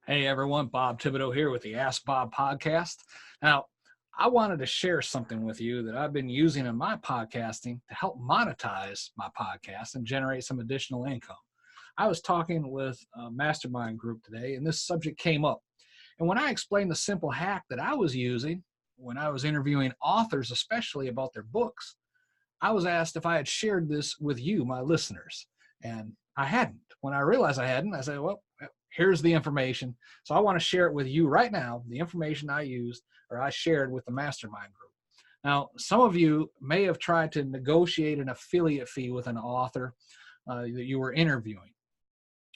Hey everyone, Bob Thibodeau here with the Ask Bob podcast. Now, I wanted to share something with you that I've been using in my podcasting to help monetize my podcast and generate some additional income. I was talking with a Mastermind group today, and this subject came up. And when I explained the simple hack that I was using when I was interviewing authors, especially about their books, I was asked if I had shared this with you, my listeners, and I hadn't. When I realized I hadn't, I said, well, here's the information. So I want to share it with you right now, the information I used or I shared with the Mastermind group. Now, some of you may have tried to negotiate an affiliate fee with an author that you were interviewing,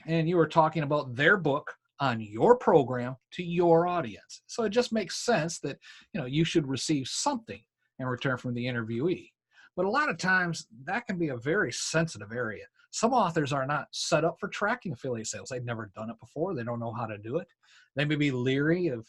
and you were talking about their book on your program to your audience. So it just makes sense that you should receive something in return from the interviewee. But a lot of times that can be a very sensitive area. Some authors are not set up for tracking affiliate sales. They've never done it before. They don't know how to do it. They may be leery of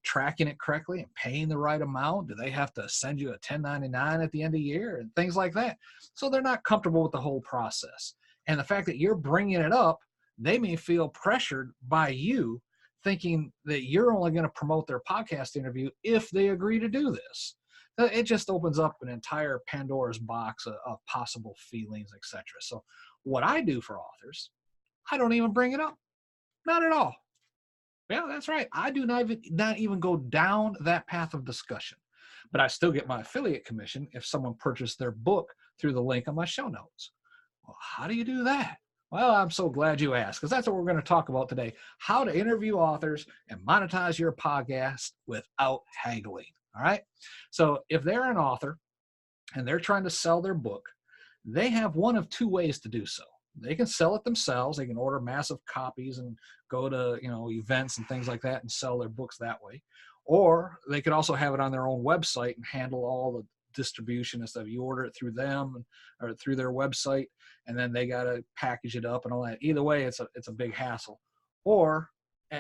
tracking it correctly and paying the right amount. Do they have to send you a 1099 at the end of the year and things like that? So they're not comfortable with the whole process. And the fact that you're bringing it up, they may feel pressured by you, thinking that you're only going to promote their podcast interview if they agree to do this. It just opens up an entire Pandora's box of possible feelings, etc. So what I do for authors, I don't even bring it up. Not at all. Yeah, that's right. I do not even go down that path of discussion. But I still get my affiliate commission if someone purchased their book through the link on my show notes. Well, how do you do that? Well, I'm so glad you asked, because that's what we're going to talk about today: how to interview authors and monetize your podcast without haggling. All right. So if they're an author and they're trying to sell their book, they have one of two ways to do so. They can sell it themselves. They can order massive copies and go to events and things like that and sell their books that way. Or they could also have it on their own website and handle all the distribution and stuff. You order it through them or through their website, and then they got to package it up and all that. Either way, it's a big hassle. Or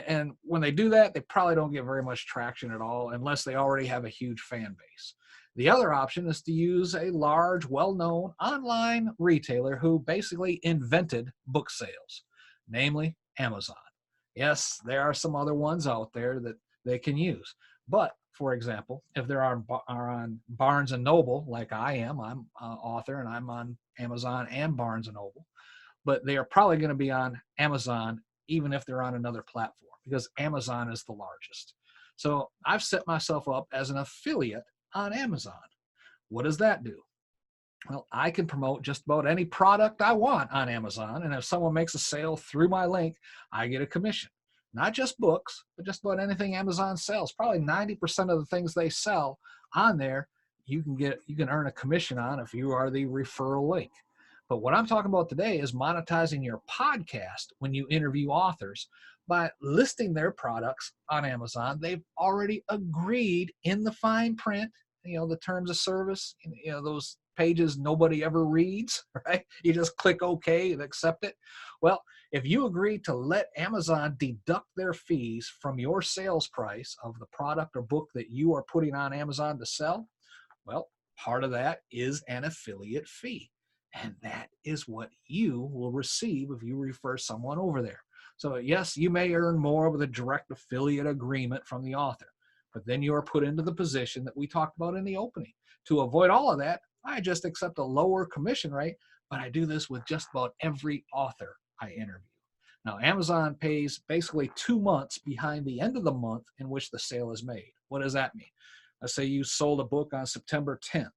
and when they do that, they probably don't get very much traction at all unless they already have a huge fan base. The other option is to use a large, well-known online retailer who basically invented book sales, namely Amazon. Yes, there are some other ones out there that they can use. But, for example, if they are on Barnes & Noble, like I am, I'm an author and I'm on Amazon and Barnes & Noble, but they are probably going to be on Amazon even if they're on another platform, because Amazon is the largest. So I've set myself up as an affiliate on Amazon. What does that do? Well, I can promote just about any product I want on Amazon, and if someone makes a sale through my link, I get a commission. Not just books, but just about anything Amazon sells. Probably 90% of the things they sell on there, you can earn a commission on if you are the referral link. But what I'm talking about today is monetizing your podcast when you interview authors by listing their products on Amazon. They've already agreed in the fine print, the terms of service, those pages nobody ever reads, right? You just click OK and accept it. Well, if you agree to let Amazon deduct their fees from your sales price of the product or book that you are putting on Amazon to sell, well, part of that is an affiliate fee. And that is what you will receive if you refer someone over there. So yes, you may earn more with a direct affiliate agreement from the author, but then you are put into the position that we talked about in the opening. To avoid all of that, I just accept a lower commission rate, but I do this with just about every author I interview. Now, Amazon pays basically 2 months behind the end of the month in which the sale is made. What does that mean? Let's say you sold a book on September 10th.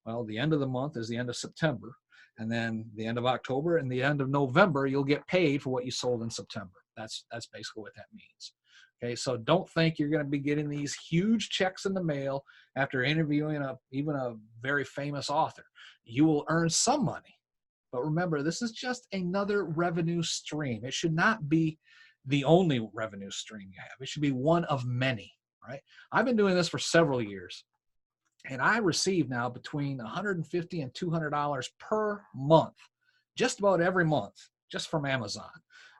Well, the end of the month is the end of September, and then the end of October and the end of November, you'll get paid for what you sold in September. That's basically what that means. Okay, so don't think you're going to be getting these huge checks in the mail after interviewing even a very famous author. You will earn some money, but remember, this is just another revenue stream. It should not be the only revenue stream you have. It should be one of many, right? I've been doing this for several years, and I receive now between $150 and $200 per month, just about every month, just from Amazon.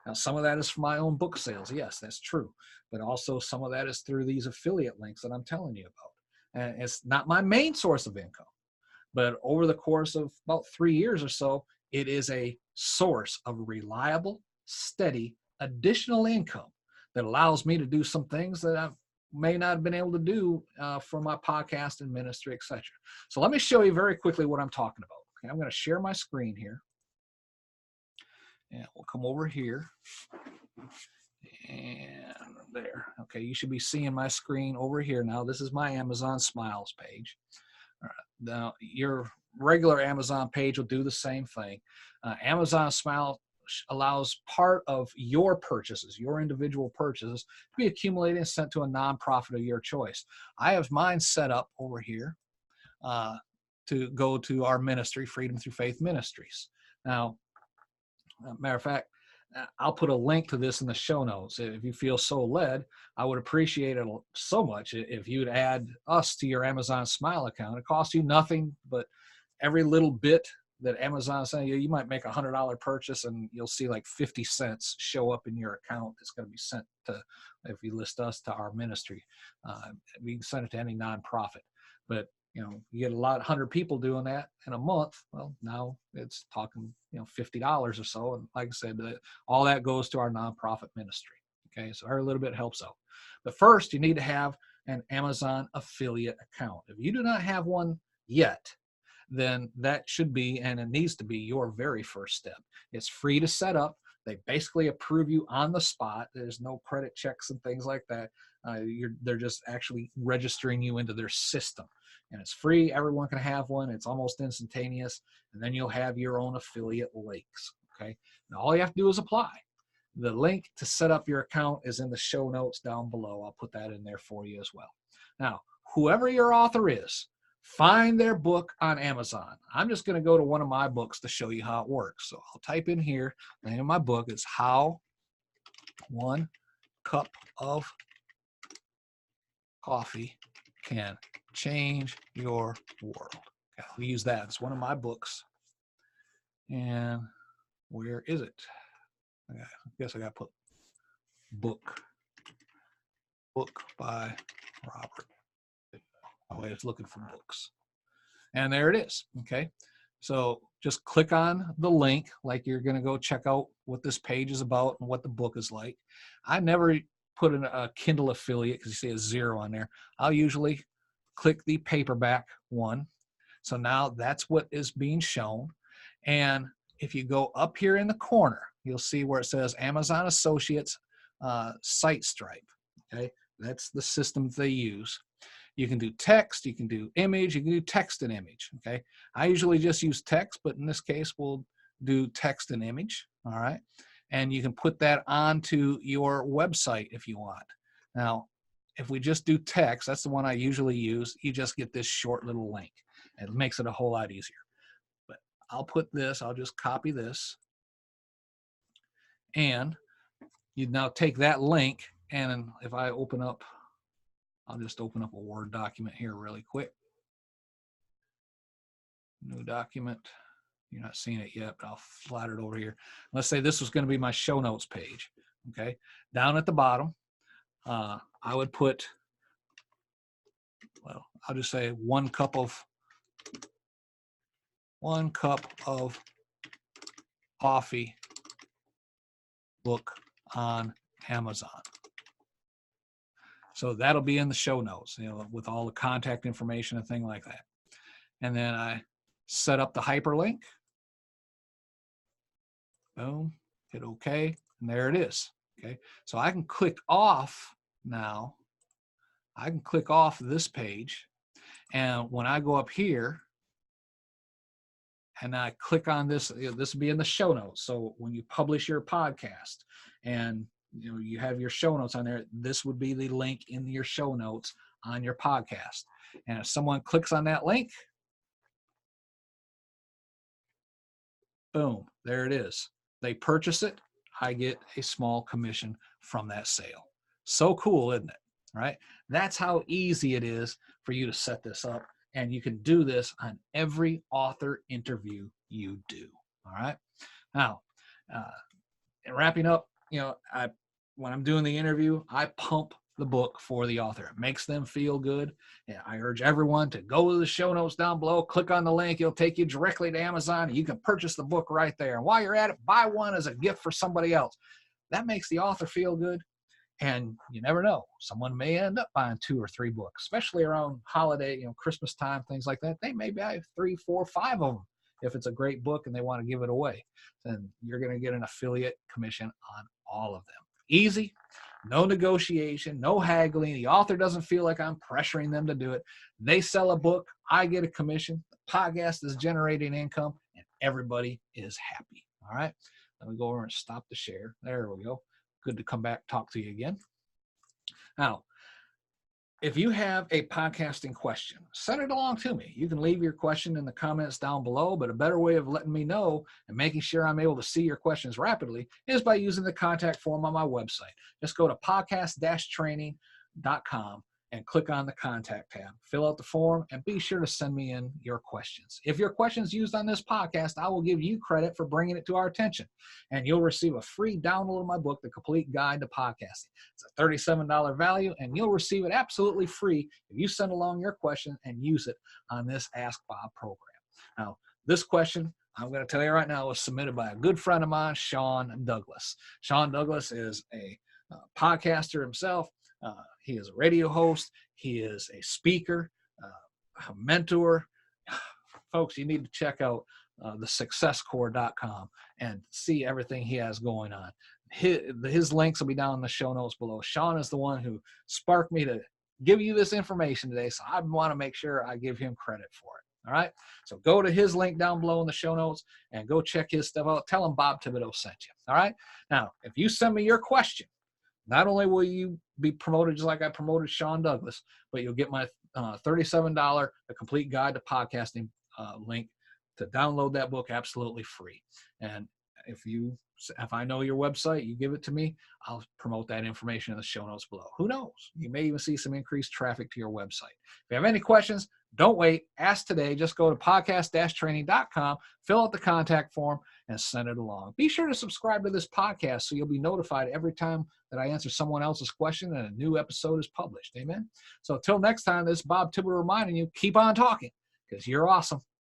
Now, some of that is from my own book sales. Yes, that's true. But also some of that is through these affiliate links that I'm telling you about. And it's not my main source of income. But over the course of about 3 years or so, it is a source of reliable, steady, additional income that allows me to do some things that I may not have been able to do for my podcast and ministry, etc. So let me show you very quickly what I'm talking about. Okay, I'm going to share my screen here. And we'll come over here. And there. Okay, you should be seeing my screen over here now. This is my Amazon Smiles page. All right. Now, your regular Amazon page will do the same thing. Amazon Smile allows part of your purchases, your individual purchases, to be accumulated and sent to a nonprofit of your choice. I have mine set up over here to go to our ministry, Freedom Through Faith Ministries. Now, matter of fact, I'll put a link to this in the show notes. If you feel so led, I would appreciate it so much if you'd add us to your Amazon Smile account. It costs you nothing, but every little bit that Amazon's saying, you might make $100 purchase and you'll see like 50 cents show up in your account. It's going to be sent to, if you list us, to our ministry. We can send it to any nonprofit. But you get a lot, 100 people doing that in a month. Well, now it's talking, $50 or so. And like I said, all that goes to our nonprofit ministry. Okay, so every little bit helps out. But first, you need to have an Amazon affiliate account. If you do not have one yet, then that should be, and it needs to be, your very first step. It's free to set up. They basically approve you on the spot. There's no credit checks and things like that. They're just actually registering you into their system. And it's free. Everyone can have one. It's almost instantaneous. And then you'll have your own affiliate links. Okay. Now all you have to do is apply. The link to set up your account is in the show notes down below. I'll put that in there for you as well. Now, whoever your author is, find their book on Amazon. I'm just going to go to one of my books to show you how it works. So I'll type in here, the name of my book is How 1 Cup of Coffee Can Change Your World. Okay, I'll use that. It's one of my books. And where is it? I guess I got to put book by Robert. Oh, it's looking for books. And there it is. Okay. So just click on the link like you're going to go check out what this page is about and what the book is like. I never put in a Kindle affiliate because you see a 0 on there. I'll usually click the paperback one. So now that's what is being shown. And if you go up here in the corner, you'll see where it says Amazon Associates Site Stripe. Okay. That's the system they use. You can do text, you can do image, you can do text and image, okay? I usually just use text, but in this case, we'll do text and image, all right? And you can put that onto your website if you want. Now, if we just do text, that's the one I usually use, you just get this short little link. It makes it a whole lot easier. But I'll put this, I'll just copy this. And you now take that link, and if I open up, I'll just open up a Word document here really quick. New document. You're not seeing it yet, but I'll slide it over here. Let's say this was going to be my show notes page. Okay. Down at the bottom, I would put, well, I'll just say 1 cup of coffee book on Amazon. So that'll be in the show notes, with all the contact information and thing like that. And then I set up the hyperlink. Boom, hit OK, and there it is. Okay, so I can click off now. I can click off this page, and when I go up here and I click on this, this will be in the show notes. So when you publish your podcast and you have your show notes on there, this would be the link in your show notes on your podcast. And if someone clicks on that link, boom, there it is. They purchase it, I get a small commission from that sale. So cool, isn't it? Right? That's how easy it is for you to set this up. And you can do this on every author interview you do. All right. Now, wrapping up, when I'm doing the interview, I pump the book for the author. It makes them feel good. And I urge everyone to go to the show notes down below, click on the link. It'll take you directly to Amazon. And you can purchase the book right there. And while you're at it, buy one as a gift for somebody else. That makes the author feel good. And you never know. Someone may end up buying 2 or 3 books, especially around holiday, Christmas time, things like that. They may buy 3, 4, 5 of them if it's a great book and they want to give it away. Then you're going to get an affiliate commission on all of them. Easy, no negotiation, no haggling. The author doesn't feel like I'm pressuring them to do it. They sell a book, I get a commission. The podcast is generating income, and everybody is happy. All right. Let me go over and stop the share. There we go. Good to come back, talk to you again. Now, if you have a podcasting question, send it along to me. You can leave your question in the comments down below, but a better way of letting me know and making sure I'm able to see your questions rapidly is by using the contact form on my website. Just go to podcast-training.com and click on the contact tab. Fill out the form and be sure to send me in your questions. If your question's used on this podcast, I will give you credit for bringing it to our attention, and you'll receive a free download of my book, The Complete Guide to Podcasting. It's a $37 value, and you'll receive it absolutely free if you send along your question and use it on this Ask Bob program. Now, this question, I'm going to tell you right now, was submitted by a good friend of mine, Sean Douglas. Sean Douglas is a podcaster himself. He is a radio host. He is a speaker, a mentor. Folks, you need to check out thesuccesscore.com and see everything he has going on. His links will be down in the show notes below. Sean is the one who sparked me to give you this information today, so I want to make sure I give him credit for it. All right? So go to his link down below in the show notes and go check his stuff out. Tell him Bob Thibodeau sent you. All right? Now, if you send me your question, not only will you be promoted just like I promoted Sean Douglas, but you'll get my $37 A Complete Guide to Podcasting link to download that book absolutely free. And if I know your website, you give it to me, I'll promote that information in the show notes below. Who knows? You may even see some increased traffic to your website. If you have any questions, don't wait. Ask today. Just go to podcast-training.com, fill out the contact form, and send it along. Be sure to subscribe to this podcast so you'll be notified every time that I answer someone else's question and a new episode is published. Amen? So until next time, this is Bob Thibodeau reminding you, keep on talking because you're awesome.